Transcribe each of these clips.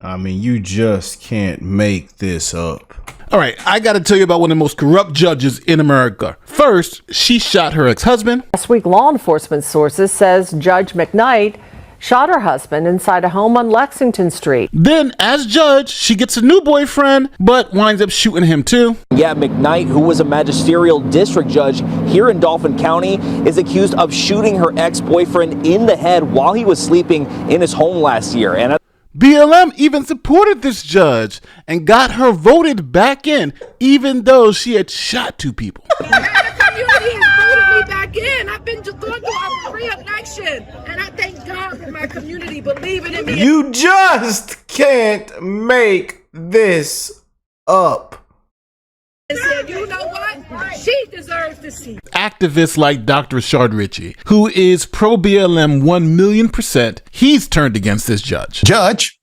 I mean, you just can't make this up. All right, I got to tell you about one of the most corrupt judges in America. First, she shot her ex-husband. Last week, law enforcement sources says Judge McKnight shot her husband inside a home on Lexington Street. Then, as judge, she gets a new boyfriend, but winds up shooting him too. Yeah, McKnight, who was a magisterial district judge here in Dauphin County, is accused of shooting her ex-boyfriend in the head while he was sleeping in his home last year. And BLM even supported this judge and got her voted back in, even though she had shot 2 people. The community has voted me back in. I've been going through a re-election, and I thank God for my community believing in me. You just can't make this up. And said, you know what? She deserves to see. Activists like Dr. Rashard Ritchie, who is pro-BLM 1,000,000%, he's turned against this judge. Judge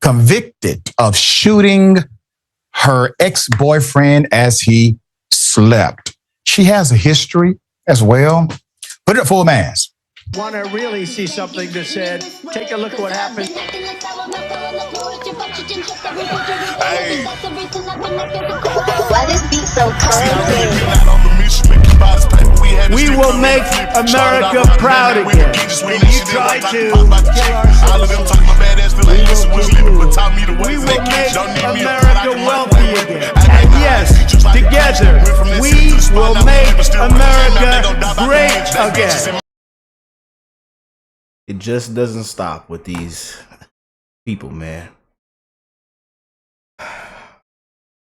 convicted of shooting her ex-boyfriend as he slept. She has a history as well. Put it at full mass. Want to really see something that said, take a look at what happened. Hey. Why this beat so cold? We will make America proud again. And you try to kill our We will make America wealthy again. And yes, together, we will make America great again. It just doesn't stop with these people, man.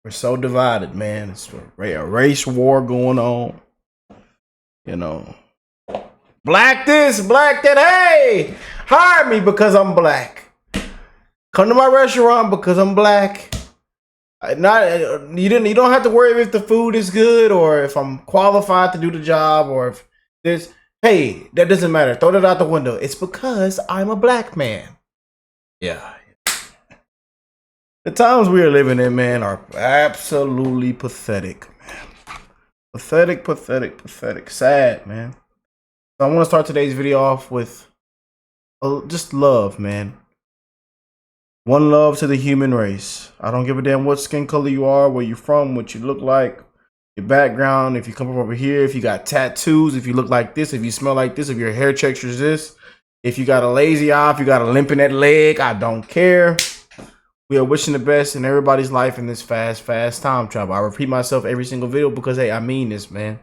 We're so divided, man. It's a race war going on. You know, black this, black that. Hey, hire me because I'm black. Come to my restaurant because I'm black. You don't have to worry if the food is good or if I'm qualified to do the job or if there's. Hey, that doesn't matter. Throw that out the window. It's because I'm a black man. Yeah. The times we are living in, man, are absolutely pathetic, man. Pathetic, pathetic, pathetic. Sad, man. So I want to start today's video off with just love, man. One love to the human race. I don't give a damn what skin color you are, where you're from, what you look like, your background, if you come from over here, if you got tattoos, if you look like this, if you smell like this, if your hair texture is this, if you got a lazy eye, if you got a limp in that leg, I don't care. We are wishing the best in everybody's life in this fast time travel. I repeat myself every single video because, hey, I mean this, man.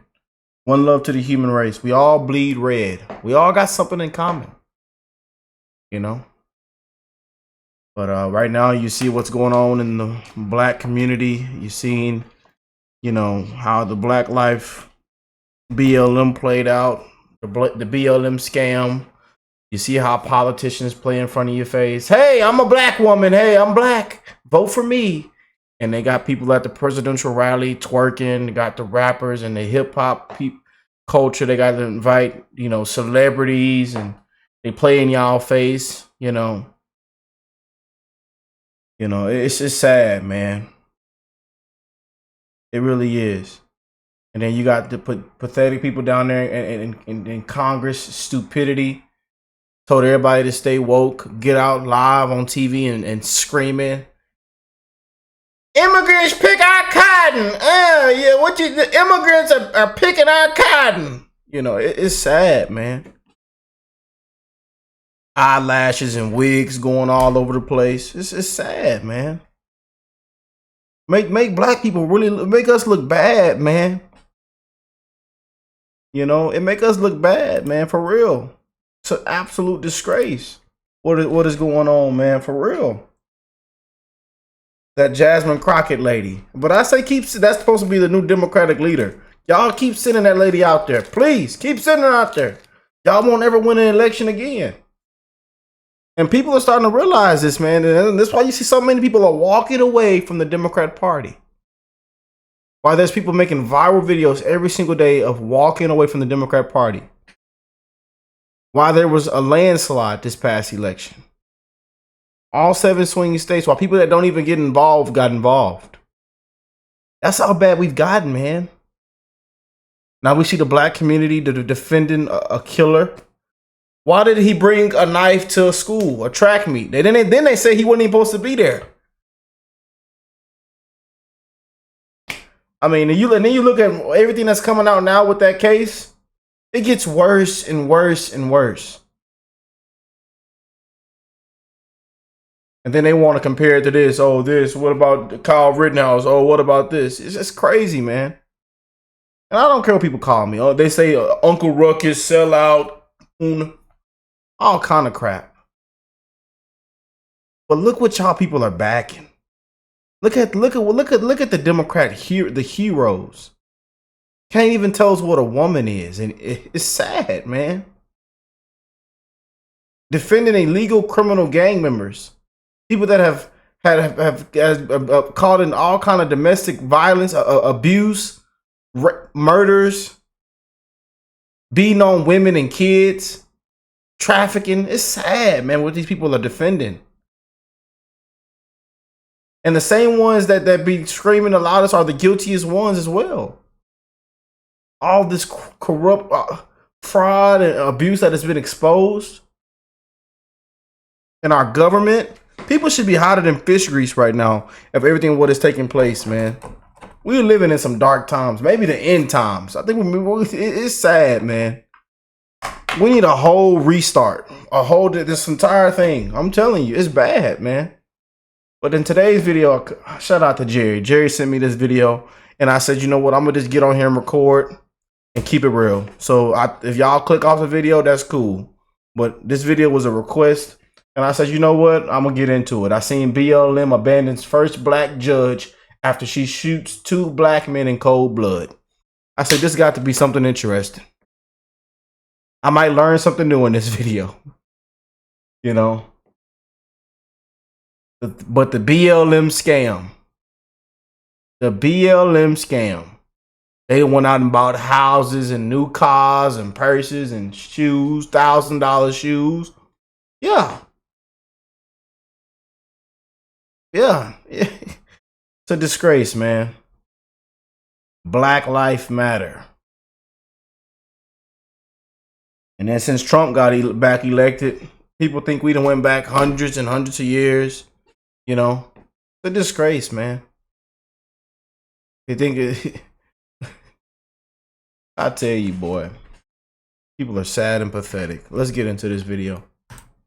One love to the human race. We all bleed red. We all got something in common, you know? But right now, you see what's going on in the black community. You're seeing, you know, how the Black Life BLM played out, the BLM scam. You see how politicians play in front of your face. Hey, I'm a black woman. Hey, I'm black. Vote for me. And they got people at the presidential rally twerking. They got the rappers and the hip hop culture. They got to invite, you know, celebrities and they play in y'all face, you know. You know, it's just sad, man. It really is. And then you got the pathetic people down there in Congress, stupidity. Told everybody to stay woke, get out live on TV and screaming. Immigrants pick our cotton. Yeah, the immigrants are picking our cotton. You know, it's sad, man. Eyelashes and wigs going all over the place. It's sad, man. Make black people really make us look bad, man. You know, it make us look bad, man, for real. It's an absolute disgrace. What is going on, man, for real? That Jasmine Crockett lady. But I say that's supposed to be the new Democratic leader. Y'all keep sending that lady out there. Please, keep sending her out there. Y'all won't ever win an election again. And people are starting to realize this, man. And that's why you see so many people are walking away from the Democrat Party. Why there's people making viral videos every single day of walking away from the Democrat Party. Why there was a landslide this past election. All 7 swing states, while people that don't even get involved got involved. That's how bad we've gotten, man. Now we see the black community defending a killer. Why did he bring a knife to a school, a track meet? Then they say he wasn't even supposed to be there. I mean, and then you look at everything that's coming out now with that case. It gets worse and worse and worse. And then they want to compare it to this. Oh, this. What about Kyle Rittenhouse? Oh, what about this? It's just crazy, man. And I don't care what people call me. Oh, they say Uncle Ruckus, sellout, all kind of crap. But look what y'all people are backing. Look at the Democrat the heroes. Can't even tell us what a woman is, and it's sad, man. Defending illegal criminal gang members, people that have caught in all kind of domestic violence, abuse, murders, beating on women and kids, trafficking. It's sad, man, what these people are defending. And the same ones that be screaming the loudest are the guiltiest ones as well. All this corrupt fraud and abuse that has been exposed in our government. People should be hotter than fish grease right now of everything what is taking place, man. We're living in some dark times, maybe the end times. I think it's sad, man. We need a whole restart, this entire thing. I'm telling you, it's bad, man. But in today's video, shout out to Jerry. Jerry sent me this video, and I said, you know what? I'm gonna just get on here and record and keep it real. So if y'all click off the video, that's cool. But this video was a request, and I said, you know what? I'm gonna get into it. I seen BLM abandons first black judge after she shoots 2 black men in cold blood. I said, this got to be something interesting. I might learn something new in this video, you know. But the BLM scam, they went out and bought houses and new cars and purses and shoes, $1,000 shoes. Yeah. It's a disgrace, man. Black Lives Matter. And then since Trump got back elected, people think we done went back hundreds and hundreds of years. You know, it's a disgrace, man. You think I tell you, boy, people are sad and pathetic. Let's get into this video.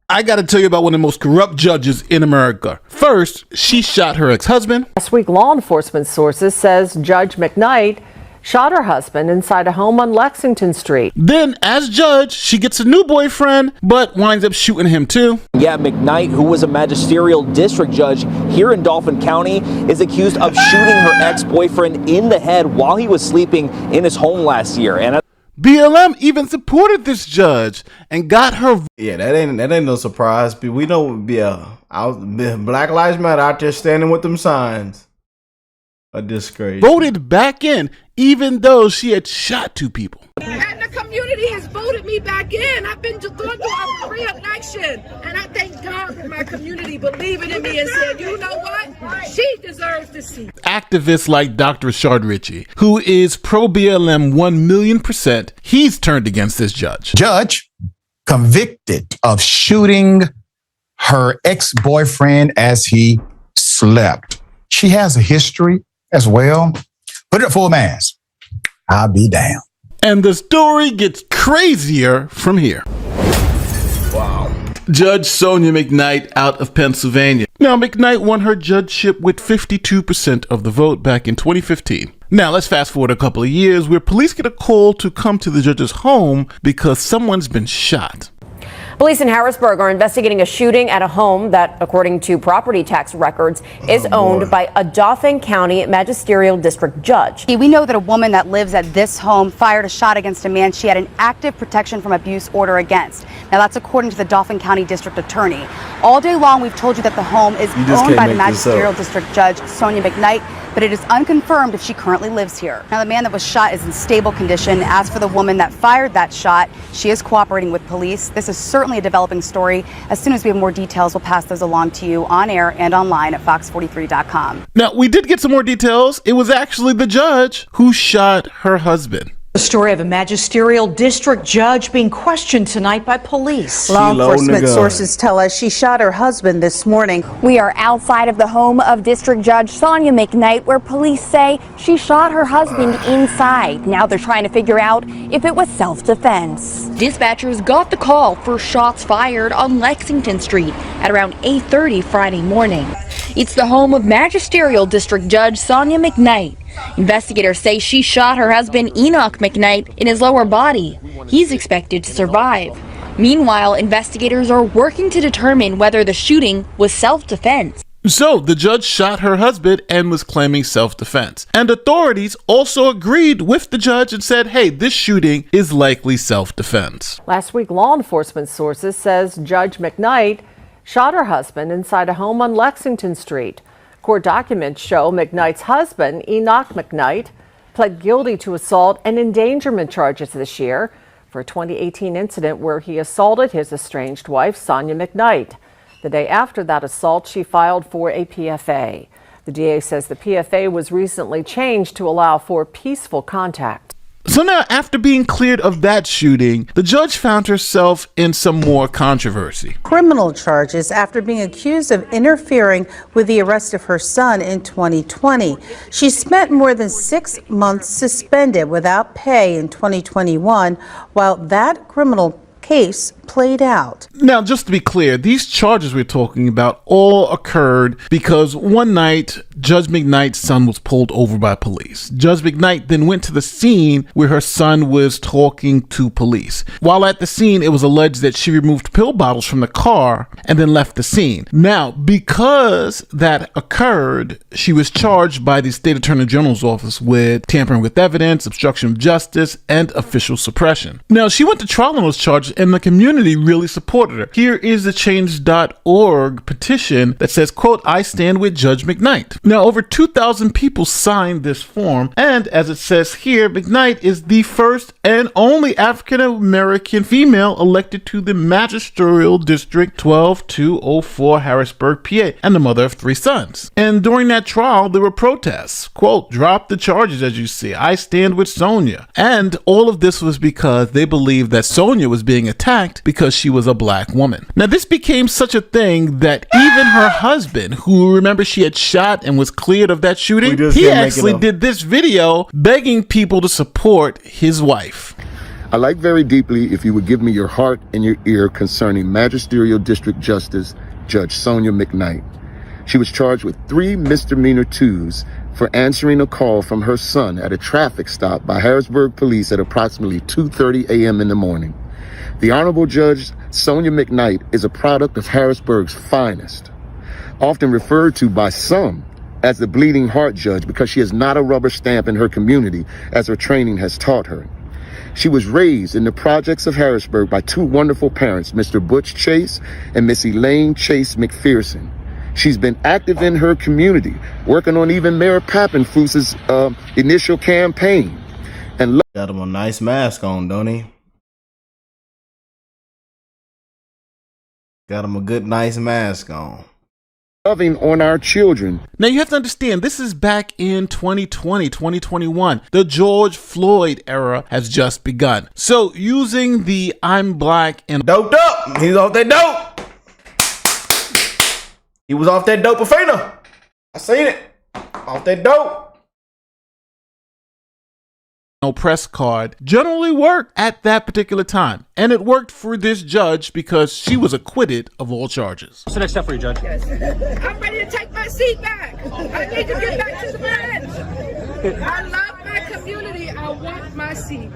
I got to tell you about one of the most corrupt judges in America. First, she shot her ex-husband. Last week, law enforcement sources says Judge McKnight shot her husband inside a home on Lexington Street. Then, as judge, she gets a new boyfriend, but winds up shooting him too. Yeah, McKnight, who was a magisterial district judge here in Dauphin County, is accused of shooting her ex-boyfriend in the head while he was sleeping in his home last year. And BLM even supported this judge and got her. Yeah, that ain't no surprise. But we know, Black Lives Matter out there standing with them signs. A disgrace. Voted back in, even though she had shot 2 people. And the community has voted me back in. I've been going through a re-election, and I thank God for my community believing in me and saying, you know what? She deserves the seat. Activists like Dr. Ritchie, who is pro-BLM 1,000,000%, he's turned against this judge. Judge convicted of shooting her ex-boyfriend as he slept. She has a history as well. Put it at full mass. I'll be damned. And the story gets crazier from here. Wow. Judge Sonia McKnight out of Pennsylvania. Now, McKnight won her judgeship with 52% of the vote back in 2015. Now, let's fast forward a couple of years where police get a call to come to the judge's home because someone's been shot. Police in Harrisburg are investigating a shooting at a home that, according to property tax records, is owned by a Dauphin County magisterial district judge. We know that a woman that lives at this home fired a shot against a man she had an active protection from abuse order against. Now, that's according to the Dauphin County district attorney. All day long, we've told you that the home is owned by the magisterial district judge, Sonia McKnight, but it is unconfirmed if she currently lives here. Now, the man that was shot is in stable condition. As for the woman that fired that shot, she is cooperating with police. This is certainly a developing story. As soon as we have more details, we'll pass those along to you on air and online at fox43.com. Now, we did get some more details. It was actually the judge who shot her husband. The story of a magisterial district judge being questioned tonight by police. Law enforcement sources tell us she shot her husband this morning. We are outside of the home of District Judge Sonia McKnight, where police say she shot her husband inside. Now they're trying to figure out if it was self-defense. Dispatchers got the call for shots fired on Lexington Street at around 8:30 Friday morning. It's the home of magisterial district judge Sonia McKnight. Investigators say she shot her husband Enoch McKnight in his lower body. He's expected to survive. Meanwhile, investigators are working to determine whether the shooting was self-defense. So the judge shot her husband and was claiming self-defense. And authorities also agreed with the judge and said, hey, this shooting is likely self-defense. Last week, law enforcement sources says Judge McKnight shot her husband inside a home on Lexington Street. Court documents show McKnight's husband, Enoch McKnight, pled guilty to assault and endangerment charges this year for a 2018 incident where he assaulted his estranged wife, Sonia McKnight. The day after that assault, she filed for a PFA. The DA says the PFA was recently changed to allow for peaceful contact. So now, after being cleared of that shooting, the judge found herself in some more controversy. Criminal charges after being accused of interfering with the arrest of her son in 2020. She spent more than 6 months suspended without pay in 2021 while that criminal case played out. Now, just to be clear, these charges we're talking about all occurred because one night, Judge McKnight's son was pulled over by police. Judge McKnight then went to the scene where her son was talking to police. While at the scene, it was alleged that she removed pill bottles from the car and then left the scene. Now, because that occurred, she was charged by the State Attorney General's office with tampering with evidence, obstruction of justice, and official suppression. Now, she went to trial on those charges and the community really supported her. Here is the change.org petition that says, quote, I stand with Judge McKnight. Now, over 2,000 people signed this form, and as it says here, McKnight is the first and only African-American female elected to the magisterial district 12204 Harrisburg, PA, and the mother of 3 sons. And during that trial, there were protests. Quote, drop the charges, as you see. I stand with Sonia. And all of this was because they believed that Sonia was being attacked because she was a black woman. Now, this became such a thing that even her husband, who, remember, she had shot and was cleared of that shooting, he actually did this video begging people to support his wife. I like very deeply if you would give me your heart and your ear concerning Magisterial District Justice Judge Sonia McKnight. She was charged with 3 misdemeanor 2s for answering a call from her son at a traffic stop by Harrisburg police at approximately 2:30 a.m. in the morning. The Honorable Judge Sonia McKnight is a product of Harrisburg's finest, often referred to by some as the bleeding heart judge because she is not a rubber stamp in her community, as her training has taught her. She was raised in the projects of Harrisburg by 2 wonderful parents, Mr. Butch Chase and Miss Elaine Chase McPherson. She's been active in her community, working on even Mayor Pappenfuss's initial campaign. And got him a nice mask on, don't he? Got him a good, nice mask on. Loving on our children. Now, you have to understand, this is back in 2020, 2021. The George Floyd era has just begun. So, using the I'm black and doped up. He's off that dope. He was off that dopafina. I seen it. Off that dope. Press card generally worked at that particular time, and it worked for this judge because she was acquitted of all charges. What's the next step for you, Judge? I'm ready to take my seat back. I need to get back to the bench. I love my community. I want my seat.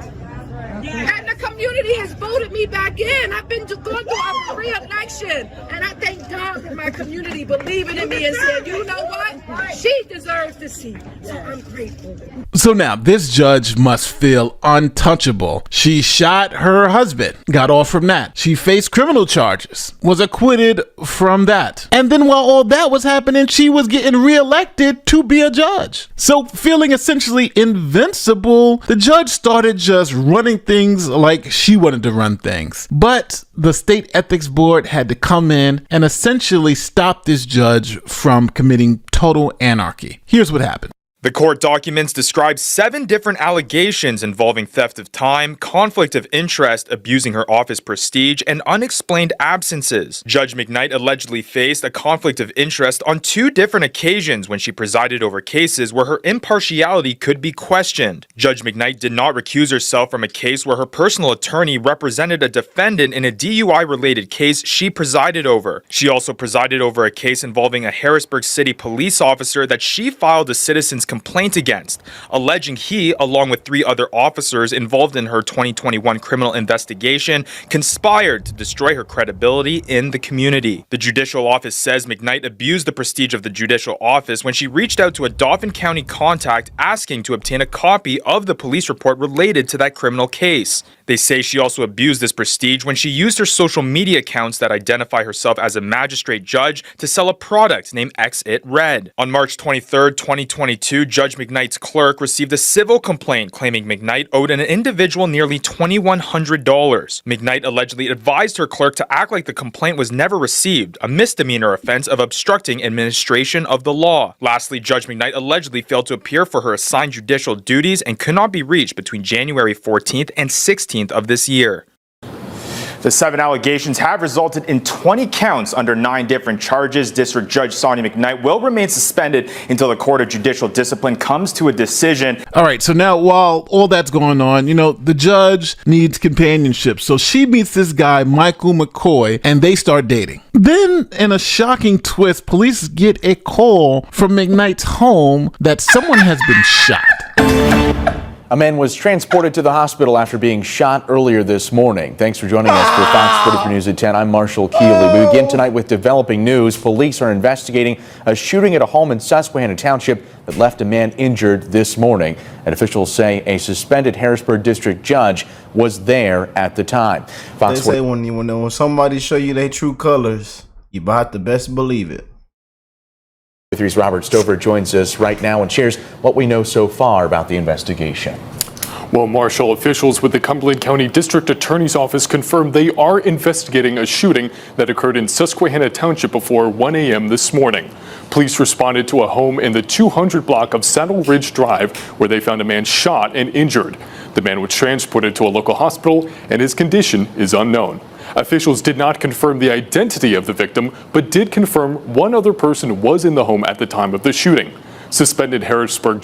And the community has voted me back in. I've been going through a re-election, and I thank God for my community believing in me and said, you know what? She deserves the seat. So I'm grateful. So now this judge must feel untouchable. She shot her husband, got off from that. She faced criminal charges, was acquitted from that. And then while all that was happening, she was getting reelected to be a judge. So feeling essentially invincible, the judge started just running things like she wanted to run things. But the state ethics board had to come in and essentially stop this judge from committing total anarchy. Here's what happened. The court documents describe 7 different allegations involving theft of time, conflict of interest, abusing her office prestige, and unexplained absences. Judge McKnight allegedly faced a conflict of interest on 2 different occasions when she presided over cases where her impartiality could be questioned. Judge McKnight did not recuse herself from a case where her personal attorney represented a defendant in a DUI-related case she presided over. She also presided over a case involving a Harrisburg City police officer that she filed a citizen's complaint against, alleging he, along with 3 other officers involved in her 2021 criminal investigation, conspired to destroy her credibility in the community. The judicial office says McKnight abused the prestige of the judicial office when she reached out to a Dauphin County contact asking to obtain a copy of the police report related to that criminal case. They say she also abused this prestige when she used her social media accounts that identify herself as a magistrate judge to sell a product named X It Red. On March 23, 2022, Judge McKnight's clerk received a civil complaint claiming McKnight owed an individual nearly $2,100. McKnight allegedly advised her clerk to act like the complaint was never received, a misdemeanor offense of obstructing administration of the law. Lastly, Judge McKnight allegedly failed to appear for her assigned judicial duties and could not be reached between January 14th and 16th of this year. The 7 allegations have resulted in 20 counts under 9 different charges. District Judge Sonia McKnight will remain suspended until the Court of Judicial Discipline comes to a decision. All right, so now while all that's going on, the judge needs companionship. So she meets this guy, Michael McCoy, and they start dating. Then, in a shocking twist, police get a call from McKnight's home that someone has been shot. A man was transported to the hospital after being shot earlier this morning. Thanks for joining us for Fox 44 News at 10. I'm Marshall Keeley. We begin tonight with developing news. Police are investigating a shooting at a home in Susquehanna Township that left a man injured this morning. And officials say a suspended Harrisburg district judge was there at the time. They say when somebody show you their true colors, you about to best believe it. 3's Robert Stover joins us right now and shares what we know so far about the investigation. Well, Marshall, officials with the Cumberland County District Attorney's Office confirmed they are investigating a shooting that occurred in Susquehanna Township before 1 a.m. this morning. Police responded to a home in the 200 block of Saddle Ridge Drive where they found a man shot and injured. The man was transported to a local hospital and his condition is unknown. Officials did not confirm the identity of the victim, but did confirm one other person was in the home at the time of the shooting. Suspended Harrisburg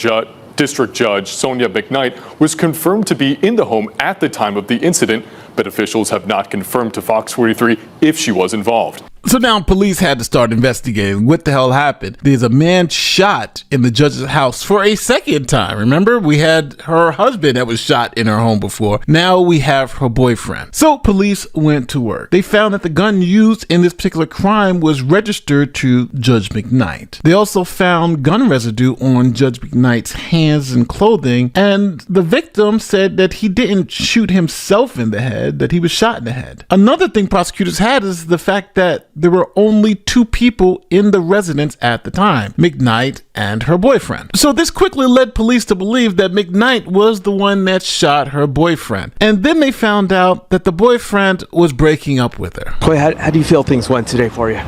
District Judge Sonia McKnight was confirmed to be in the home at the time of the incident, but officials have not confirmed to Fox 43 if she was involved. So now police had to start investigating what the hell happened. There's a man shot in the judge's house for a second time. Remember, we had her husband that was shot in her home before. Now we have her boyfriend. So police went to work. They found that the gun used in this particular crime was registered to Judge McKnight. They also found gun residue on Judge McKnight's hands and clothing, and the victim said that he didn't shoot himself in the head, that he was shot in the head. Another thing prosecutors had is the fact that there were only 2 people in the residence at the time, McKnight and her boyfriend. So this quickly led police to believe that McKnight was the one that shot her boyfriend. And then they found out that the boyfriend was breaking up with her. Clay, how do you feel things went today for you?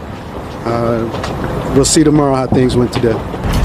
We'll see tomorrow how things went today.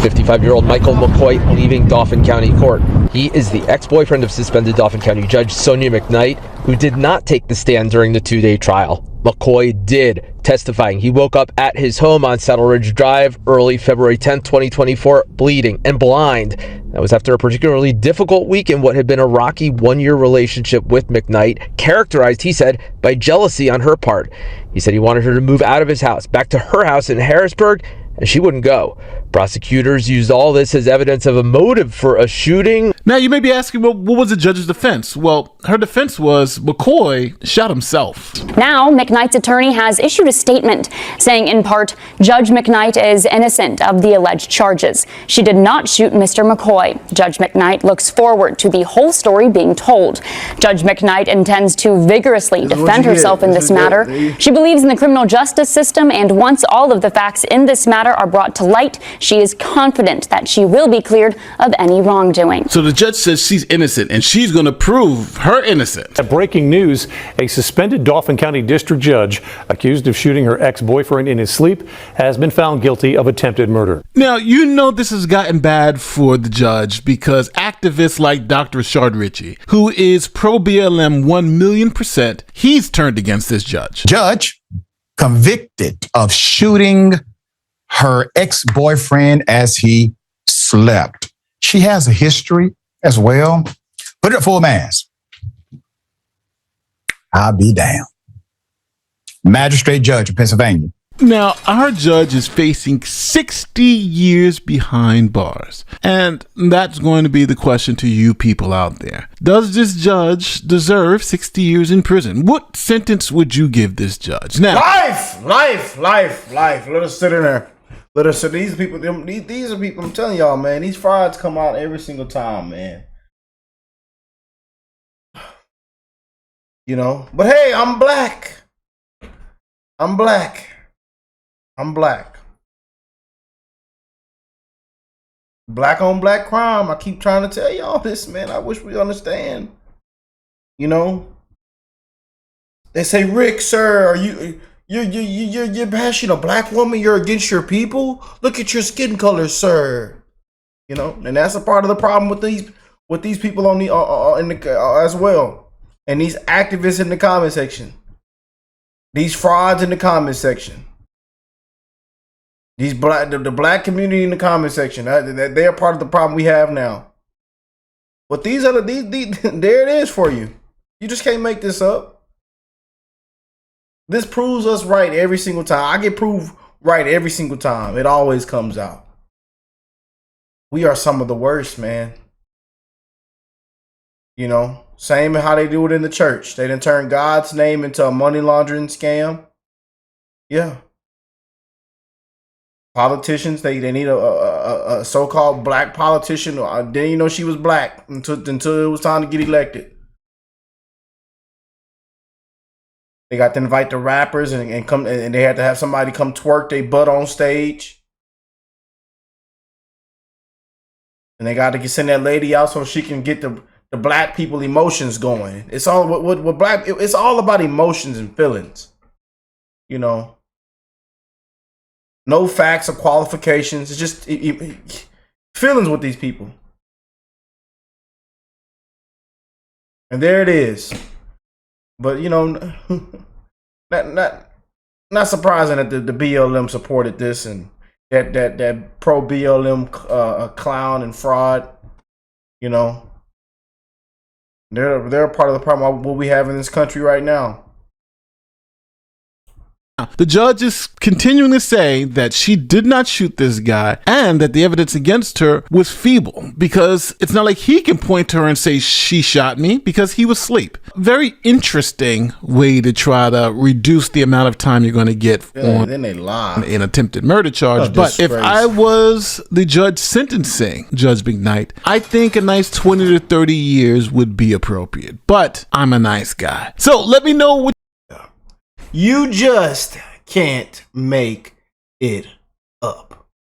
55-year-old Michael McCoy leaving Dauphin County Court. He is the ex-boyfriend of suspended Dauphin County Judge Sonia McKnight, who did not take the stand during the 2-day trial. McCoy did, testifying he woke up at his home on Saddle Ridge Drive early February 10, 2024, bleeding and blind. That was after a particularly difficult week in what had been a rocky 1-year relationship with McKnight, characterized, he said, by jealousy on her part. He said he wanted her to move out of his house, back to her house in Harrisburg, and she wouldn't go. Prosecutors used all this as evidence of a motive for a shooting. Now, you may be asking, well, what was the judge's defense? Well, her defense was McCoy shot himself. Now, McKnight's attorney has issued a statement saying, in part, Judge McKnight is innocent of the alleged charges. She did not shoot Mr. McCoy. Judge McKnight looks forward to the whole story being told. Judge McKnight intends to vigorously defend herself in this matter. She believes in the criminal justice system, and once all of the facts in this matter are brought to light, she is confident that she will be cleared of any wrongdoing. So the judge says she's innocent, and she's going to prove her innocent. Breaking news, a suspended Dauphin County district judge accused of shooting her ex-boyfriend in his sleep has been found guilty of attempted murder. Now, you know this has gotten bad for the judge because activists like Dr. Ritchie, who is pro-BLM 1,000,000%, he's turned against this judge. Judge convicted of shooting her ex-boyfriend as he slept. She has a history as well. Put it full mass. I'll be damned. Magistrate judge of Pennsylvania. Now, our judge is facing 60 years behind bars. And that's going to be the question to you people out there. Does this judge deserve 60 years in prison? What sentence would you give this judge? Now, Life. Let us sit in there. Let us sit. These people, these are people, I'm telling y'all, man, these frauds come out every single time, man. You know, but hey, I'm black. Black on black crime. I keep trying to tell y'all this, man. I wish we understand. You know, they say, Rick, sir, are you're bashing a black woman? You're against your people? Look at your skin color, sir. You know, and that's a part of the problem with these people on the as well, and these activists in the comment section, these frauds in the comment section. These the black community in the comment section, they're part of the problem we have now. But these there it is for you. You just can't make this up. This proves us right every single time. I get proved right every single time. It always comes out. We are some of the worst, man. You know, same as how they do it in the church. They done turn God's name into a money laundering scam. Yeah. Politicians, they need a so-called black politician. Didn't even know she was black until it was time to get elected. They got to invite the rappers and come, and they had to have somebody come twerk their butt on stage. And they got to send that lady out so she can get the black people emotions going. It's all what black. It's all about emotions and feelings. You know. No facts or qualifications. It's just feelings with these people. And there it is. But, you know, not surprising that the BLM supported this and that pro-BLM clown and fraud, you know. They're part of the problem what we have in this country right now. The judge is continuing to say that she did not shoot this guy and that the evidence against her was feeble because it's not like he can point to her and say she shot me because he was asleep. Very interesting way to try to reduce the amount of time you're going to get on then they lie. An attempted murder charge. But if I was the judge sentencing Judge McKnight, I think a nice 20 to 30 years would be appropriate. But I'm a nice guy. So let me know what you just can't make it up.